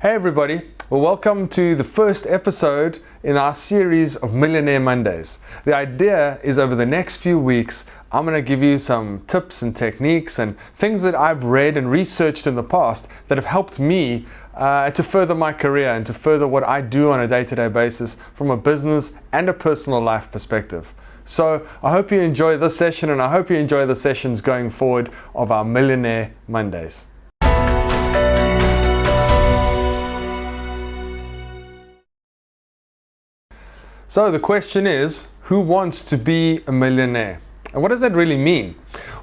Hey everybody, well welcome to the first episode in our series of Millionaire Mondays. The idea is over the next few weeks I'm going to give you some tips and techniques and things that I've read and researched in the past that have helped me to further my career and to further what I do on a day-to-day basis from a business and a personal life perspective. So I hope you enjoy this session, and I hope you enjoy the sessions going forward of our Millionaire Mondays. So the question is, who wants to be a millionaire? And what does that really mean?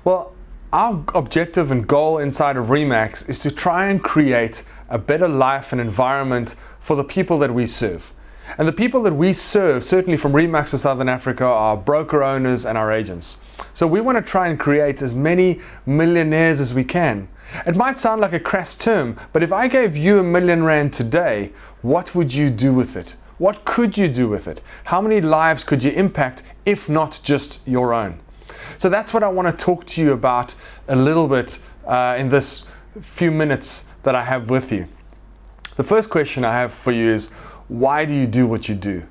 Well, our objective and goal inside of Remax is to try and create a better life and environment for the people that we serve. And the people that we serve, certainly from Remax to Southern Africa, are broker owners and our agents. So we want to try and create as many millionaires as we can. It might sound like a crass term, but if I gave you R1 million today, what would you do with it? What could you do with it? How many lives could you impact, if not just your own? So that's what I want to talk to you about a little bit in this few minutes that I have with you. The first question I have for you is, why do you do what you do?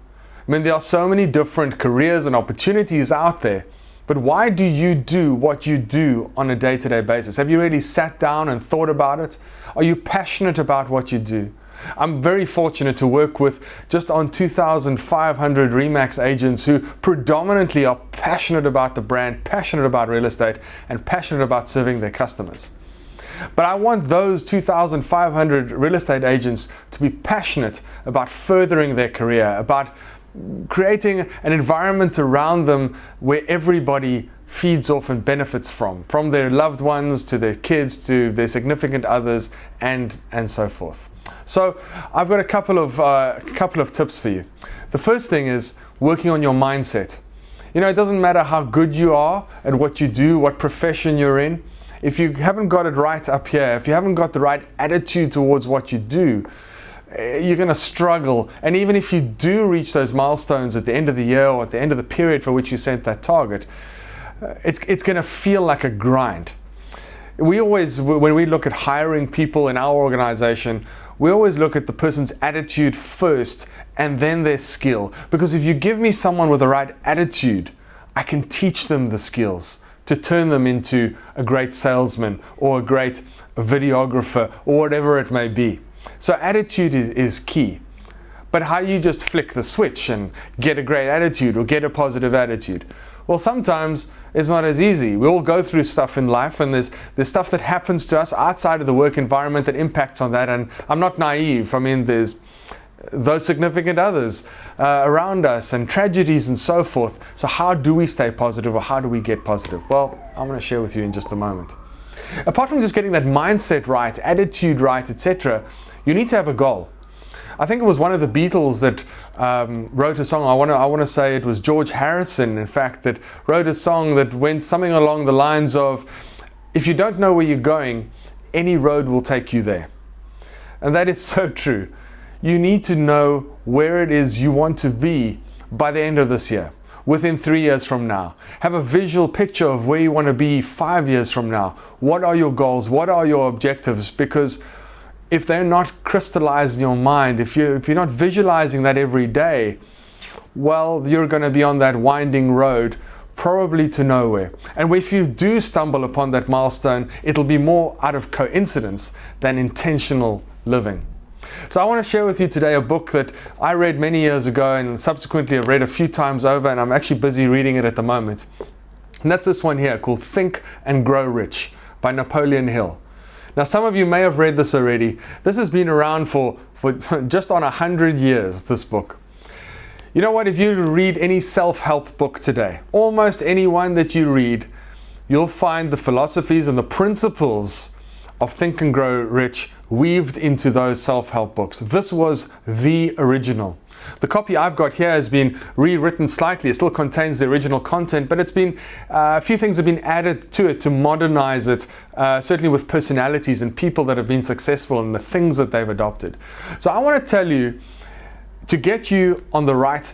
I mean, there are so many different careers and opportunities out there, but why do you do what you do on a day-to-day basis? Have you really sat down and thought about it? Are you passionate about what you do? I'm very fortunate to work with just on 2,500 Remax agents who predominantly are passionate about the brand, passionate about real estate, and passionate about serving their customers. But I want those 2,500 real estate agents to be passionate about furthering their career, about creating an environment around them where everybody feeds off and benefits from their loved ones to their kids to their significant others and so forth. So I've got a couple of tips for you. The first thing is working on your mindset. You know, it doesn't matter how good you are at what you do, what profession you're in. If you haven't got it right up here, if you haven't got the right attitude towards what you do, you're going to struggle. And even if you do reach those milestones at the end of the year or at the end of the period for which you set that target, it's going to feel like a grind. We always, when we look at hiring people in our organization, we always look at the person's attitude first and then their skill. Because if you give me someone with the right attitude, I can teach them the skills to turn them into a great salesman or a great videographer or whatever it may be. So attitude is key. But how you just flick the switch and get a great attitude or get a positive attitude? Well, sometimes it's not as easy. We all go through stuff in life, and there's stuff that happens to us outside of the work environment that impacts on that. And I'm not naive. I mean, there's those significant others around us and tragedies and so forth. So how do we stay positive, or how do we get positive? Well, I'm going to share with you in just a moment. Apart from just getting that mindset right, attitude right, etc., you need to have a goal. I think it was one of the Beatles that wrote a song. I want to say it was George Harrison, in fact, that wrote a song that went something along the lines of, if you don't know where you're going, any road will take you there. And that is so true. You need to know where it is you want to be by the end of this year, within 3 years from now. Have a visual picture of where you want to be 5 years from now. What are your goals? What are your objectives? Because if they're not crystallized in your mind, if you're not visualizing that every day, well, you're going to be on that winding road, probably to nowhere. And if you do stumble upon that milestone, it'll be more out of coincidence than intentional living. So I want to share with you today a book that I read many years ago and subsequently I've read a few times over, and I'm actually busy reading it at the moment. And that's this one here called Think and Grow Rich by Napoleon Hill. Now, some of you may have read this already. This has been around for just on 100 years, this book. You know what? If you read any self-help book today, almost any one that you read, you'll find the philosophies and the principles of Think and Grow Rich weaved into those self-help books. This was the original. The copy I've got here has been rewritten slightly. It still contains the original content, but it's been a few things have been added to it to modernize it, certainly with personalities and people that have been successful and the things that they've adopted. So I want to tell you, to get you on the right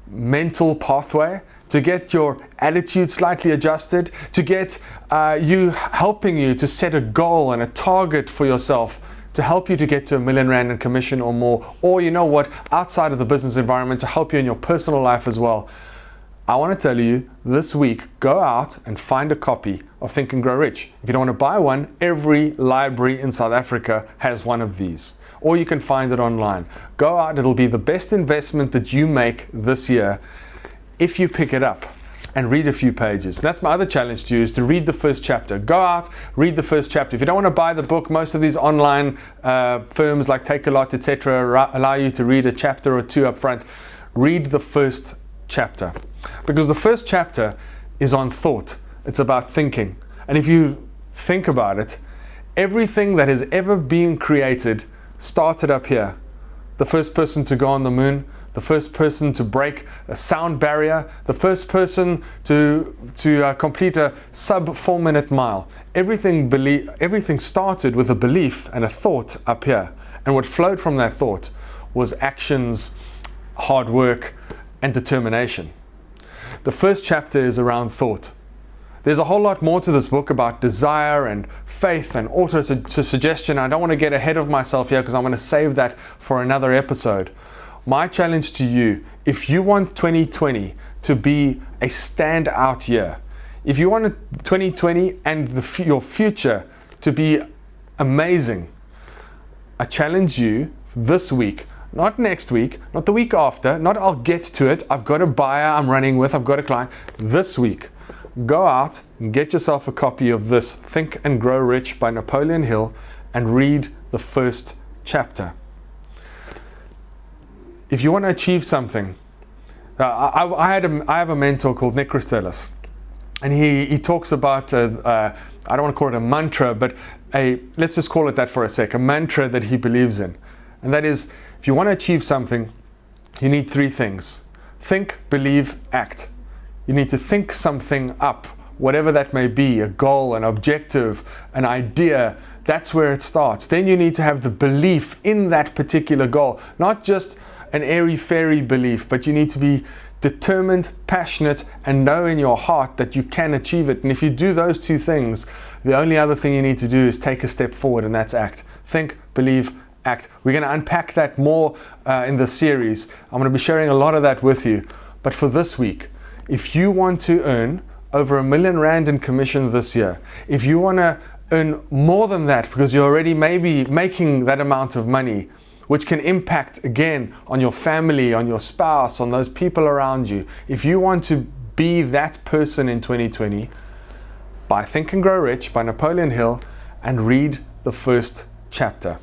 mental pathway, to get your attitude slightly adjusted, to get helping you to set a goal and a target for yourself to help you to get to R1 million in commission or more, or you know what, outside of the business environment to help you in your personal life as well, I want to tell you this week, go out and find a copy of Think and Grow Rich. If you don't want to buy one, every library in South Africa has one of these, or you can find it online. Go out, it'll be the best investment that you make this year if you pick it up and read a few pages. That's my other challenge to you, is to read the first chapter. Go out, read the first chapter. If you don't want to buy the book, most of these online firms like Take a Lot, etc., allow you to read a chapter or two up front. Read the first chapter, because the first chapter is on thought. It's about thinking. And if you think about it, everything that has ever been created started up here. The first person to go on the moon, the first person to break a sound barrier, the first person to complete a sub 4 minute mile. Everything started with a belief and a thought up here. And what flowed from that thought was actions, hard work, and determination. The first chapter is around thought. There's a whole lot more to this book about desire and faith and auto-suggestion. I don't want to get ahead of myself here because I'm going to save that for another episode. My challenge to you, if you want 2020 to be a standout year, if you want 2020 and your future to be amazing, I challenge you this week, not next week, not the week after, not I'll get to it, I've got a buyer I'm running with, I've got a client. This week, go out and get yourself a copy of this Think and Grow Rich by Napoleon Hill and read the first chapter. If you want to achieve something, I have a mentor called Nick Christelis, and he talks about, I don't want to call it a mantra, but let's just call it that for a sec, a mantra that he believes in. And that is, if you want to achieve something, you need three things. Think, believe, act. You need to think something up, whatever that may be, a goal, an objective, an idea. That's where it starts. Then you need to have the belief in that particular goal, not just an airy-fairy belief, but you need to be determined, passionate, and know in your heart that you can achieve it. And if you do those two things, the only other thing you need to do is take a step forward, and that's act. Think, believe, act. We're going to unpack that more in this series. I'm going to be sharing a lot of that with you. But for this week, if you want to earn over R1 million in commission this year, if you want to earn more than that because you're already maybe making that amount of money, which can impact again on your family, on your spouse, on those people around you. If you want to be that person in 2020, buy Think and Grow Rich by Napoleon Hill and read the first chapter.